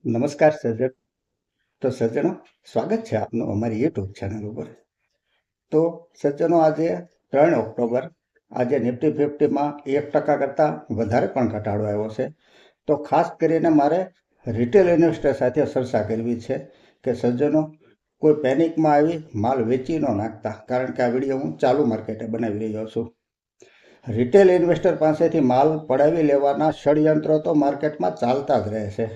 નમસ્કાર સજ્જન. તો સજ્જનો, સ્વાગત છે આપનું અમારી યુટ્યુબ ચેનલ ઉપર. તો સજ્જનો, આજે 3 ઓક્ટોબર, આજે નિફ્ટી 50માં 1% કરતાં વધારે પણ ઘટાડો આવ્યો છે. તો ખાસ કરીને મારે રિટેલ ઇન્વેસ્ટર સાથે ચર્ચા કરવી છે કે સજ્જનો, કોઈ પેનિકમાં આવી માલ વેચી ન નાખતા, કારણ કે આ વિડીયો હું ચાલુ માર્કેટે બનાવી રહ્યો છું. રિટેલ ઇન્વેસ્ટર પાસેથી માલ પડાવી લેવાના ષડયંત્રો તો માર્કેટમાં ચાલતા જ રહે છે.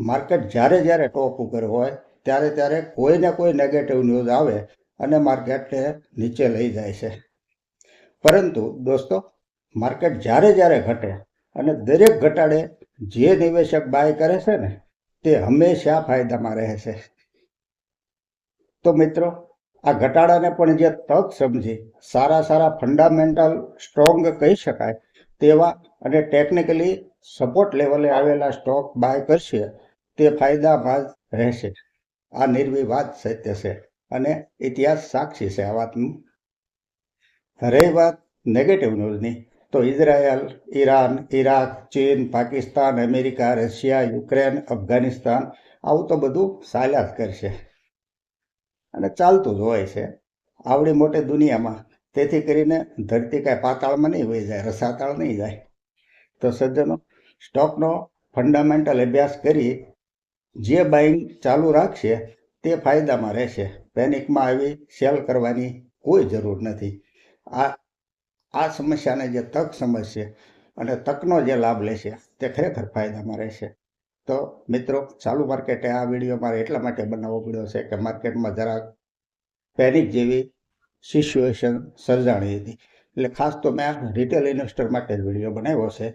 માર્કેટ જ્યારે જ્યારે ટોપ ઉપર હોય ત્યારે ત્યારે કોઈને કોઈ નેગેટિવ ન્યૂઝ આવે અને માર્કેટને નીચે લઈ જાય છે. પરંતુ દોસ્તો, માર્કેટ જ્યારે જ્યારે ઘટે અને દરેક ઘટાડે જે નિવેશક બાય કરે છે ને, તે હંમેશા ફાયદામાં રહે છે. તો મિત્રો, આ ઘટાડાને પણ જે તક સમજી સારા ફંડામેન્ટલ સ્ટ્રોંગ કહી શકાય તેવા અને ટેકનિકલી સપોર્ટ લેવલે આવેલા સ્ટોક બાય કરશે તે ફાયદામાં જ રહેશે. આ નિર્વિવાદ સત્ય છે અને ઇતિહાસ સાક્ષી છે આ વાતનું. રહી વાત નેગેટિવ ન્યૂઝની, તો ઇઝરાયલ, ઈરાન, ઈરાક, ચીન, Pakistan, America, Russia, Ukraine, Afghanistan, આવું તો બધું ચાલ્યા જ કરશે અને ચાલતું જ હોય છે આવડી મોટી દુનિયામાં. તેથી કરીને ધરતી કાંઈ પાતાળમાં નહીં વહી જાય, રસાતાળ નહીં જાય. તો સજ્જનો, સ્ટોકનો ફંડામેન્ટલ અભ્યાસ કરી જે બાઇંગ ચાલુ રાખશે તે ફાયદામાં રહેશે. પેનિકમાં આવી સેલ કરવાની કોઈ જરૂર નથી. આ સમસ્યાને જે તક સમજશે અને તકનો જે લાભ લેશે તે ખરેખર ફાયદામાં રહેશે. તો મિત્રો, ચાલુ માર્કેટે આ વિડીયો મારે એટલા માટે બનાવવો પડ્યો છે કે માર્કેટમાં જરાક પેનિક જેવી સિચ્યુએશન સર્જાણી હતી. એટલે ખાસ તો મેં રિટેલ ઇન્વેસ્ટર માટે જ વિડીયો બનાવ્યો છે.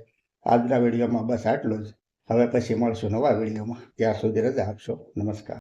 આજના વિડીયોમાં બસ આટલું જ. હવે પછી મળશું નવા વિડીયોમાં. ત્યાર સુધી રજા આપશો. નમસ્કાર.